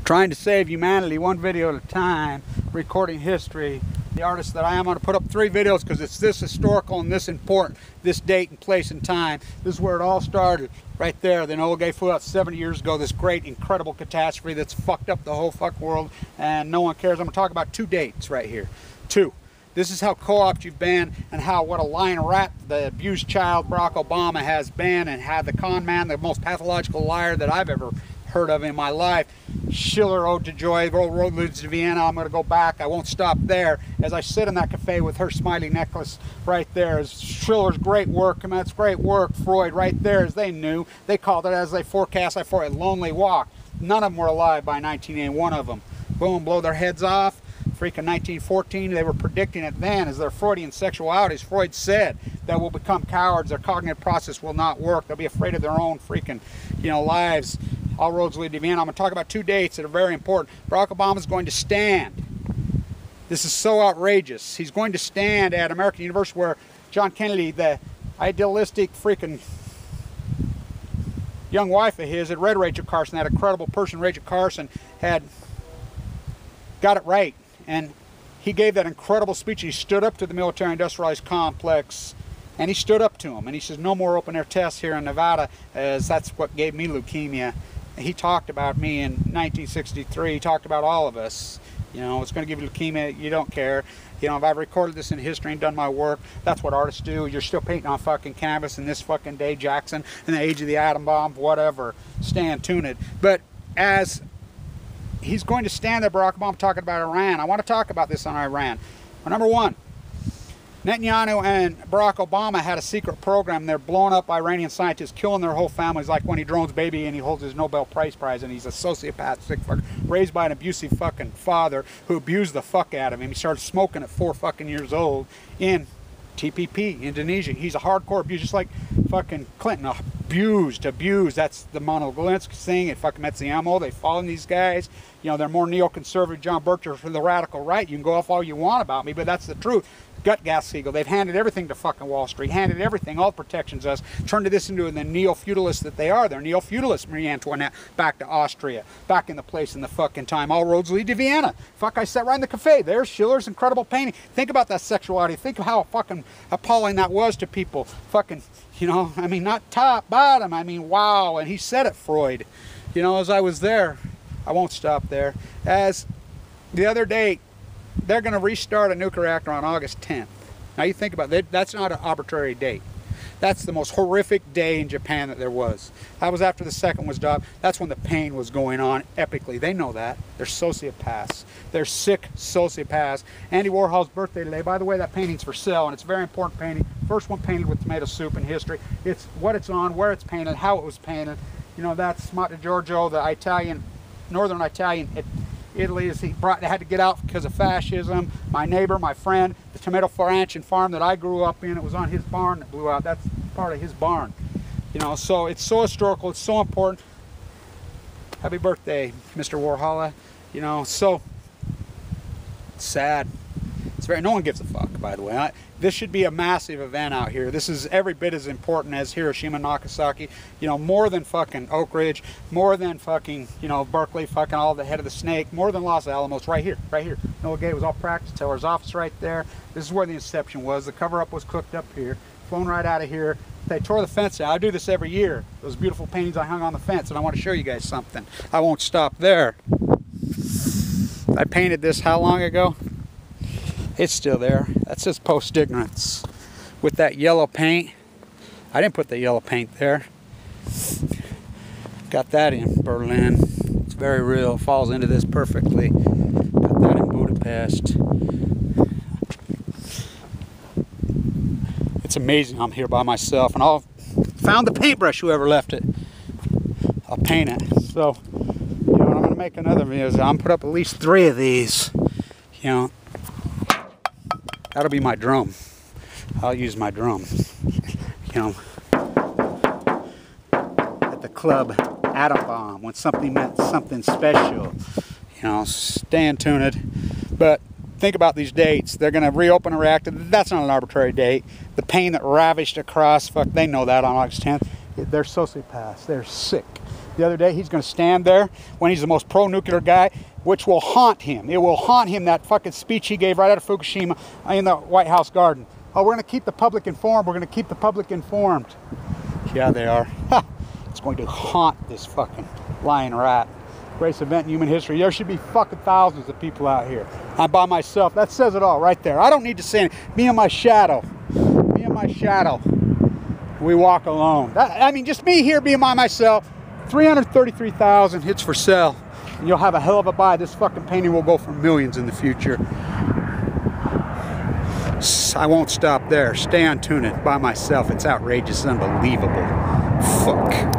Trying to save humanity one video at a time, recording history. The artist that I am, going to put up 3 videos because it's this historical and this important, this date and place and time. This is where it all started, right there. The Enola Gay flew out 70 years ago, this great, incredible catastrophe that's fucked up the whole fuck world, and no one cares. I'm going to talk about 2 dates right here. 2. This is how co-opt you've been, and how what a lying rat the abused child Barack Obama has been, and had the con man, the most pathological liar that I've ever heard of in my life. Schiller, Ode to Joy, road leads to Vienna. I'm going to go back. I won't stop there. As I sit in that cafe with her smiley necklace right there, is Schiller's great work. I mean, that's great work. Freud right there, as they knew. They called it, as they forecast, for a lonely walk. None of them were alive by 1980. One of them, boom, blow their heads off. Freaking 1914, they were predicting it then as their Freudian sexualities. Freud said that will become cowards. Their cognitive process will not work. They'll be afraid of their own freaking, lives. All roads lead to Vienna. I'm going to talk about 2 dates that are very important. Barack Obama is going to stand. This is so outrageous. He's going to stand at American University where John Kennedy, the idealistic freaking young wife of his, had read Rachel Carson, that incredible person Rachel Carson, had got it right. And he gave that incredible speech. He stood up to the military industrialized complex, and he stood up to him. And he says, no more open air tests here in Nevada, as that's what gave me leukemia. He talked about me in 1963. He talked about all of us. It's going to give you leukemia. You don't care. If I've recorded this in history and done my work, that's what artists do. You're still painting on fucking canvas in this fucking day, Jackson, in the age of the atom bomb, whatever. Stand tuned. But as he's going to stand there, Barack Obama, talking about Iran. I want to talk about this on Iran. Well, number 1, Netanyahu and Barack Obama had a secret program. They're blowing up Iranian scientists, killing their whole families, like when he drones baby and he holds his Nobel Prize, and he's a sociopath, sick fucker, raised by an abusive fucking father who abused the fuck out of him. He started smoking at 4 fucking years old in TPP, Indonesia. He's a hardcore abuser, just like fucking Clinton, abused. That's the Monolinsky thing at fucking Metziamo. They follow these guys. They're more neoconservative. John Bircher for the radical right. You can go off all you want about me, but that's the truth. Gut gas Siegel. They've handed everything to fucking Wall Street, handed everything, all protections us, turned this into the neo-feudalists that they are. They're neo-feudalists, Marie Antoinette, back to Austria, back in the place in the fucking time. All roads lead to Vienna. Fuck, I sat right in the cafe. There's Schiller's incredible painting. Think about that sexuality. Think of how fucking appalling that was to people. Fucking, not top, bottom. Wow. And he said it, Freud. As I was there, I won't stop there. As the other day, they're going to restart a nuclear reactor on August 10th. Now you think about it, that's not an arbitrary date. That's the most horrific day in Japan that there was. That was after the second was done. That's when the pain was going on epically. They know that. They're sociopaths. They're sick sociopaths. Andy Warhol's birthday today. By the way, that painting's for sale, and it's a very important painting. First one painted with tomato soup in history. It's what it's on, where it's painted, how it was painted. That's Matte Giorgio, the Italian, northern Italian. Italy, they had to get out because of fascism. My neighbor, my friend, the tomato ranch and farm that I grew up in, it was on his barn that blew out. That's part of his barn. So it's so historical, it's so important. Happy birthday, Mr. Warhol. So sad. It's no one gives a fuck, by the way. This should be a massive event out here. This is every bit as important as Hiroshima, Nagasaki. More than fucking Oak Ridge, more than fucking, Berkeley, fucking all the head of the snake, more than Los Alamos, right here, right here. Enola Gay was all practice teller's office right there. This is where the inception was. The cover-up was cooked up here, flown right out of here. They tore the fence out. I do this every year. Those beautiful paintings I hung on the fence, and I want to show you guys something. I won't stop there. I painted this how long ago? It's still there. That's just post-ignorance. With that yellow paint. I didn't put the yellow paint there. Got that in Berlin. It's very real. Falls into this perfectly. Got that in Budapest. It's amazing I'm here by myself. And I'll found the paintbrush, whoever left it. I'll paint it. So, I'm going to make another video. I'm going to put up at least 3 of these. That'll be my drum. I'll use my drum. At the club, atom bomb, when something meant something special. Stay tuned. But think about these dates. They're going to reopen a reactor. That's not an arbitrary date. The pain that ravished across, fuck, they know that on August 10th. They're sociopaths. They're sick. the other day. He's going to stand there when he's the most pro-nuclear guy, which will haunt him. It will haunt him, that fucking speech he gave right out of Fukushima in the White House garden. Oh, we're going to keep the public informed. We're going to keep the public informed. Yeah, they are. It's going to haunt this fucking lying rat. Greatest event in human history. There should be fucking thousands of people out here. I'm by myself. That says it all right there. I don't need to say anything. Me and my shadow. Me and my shadow. We walk alone. I mean, just me here being by myself. 333,000 hits for sale. And you'll have a hell of a buy. This fucking painting will go for millions in the future. I won't stop there. Stay on tuning by myself. It's outrageous, unbelievable. Fuck.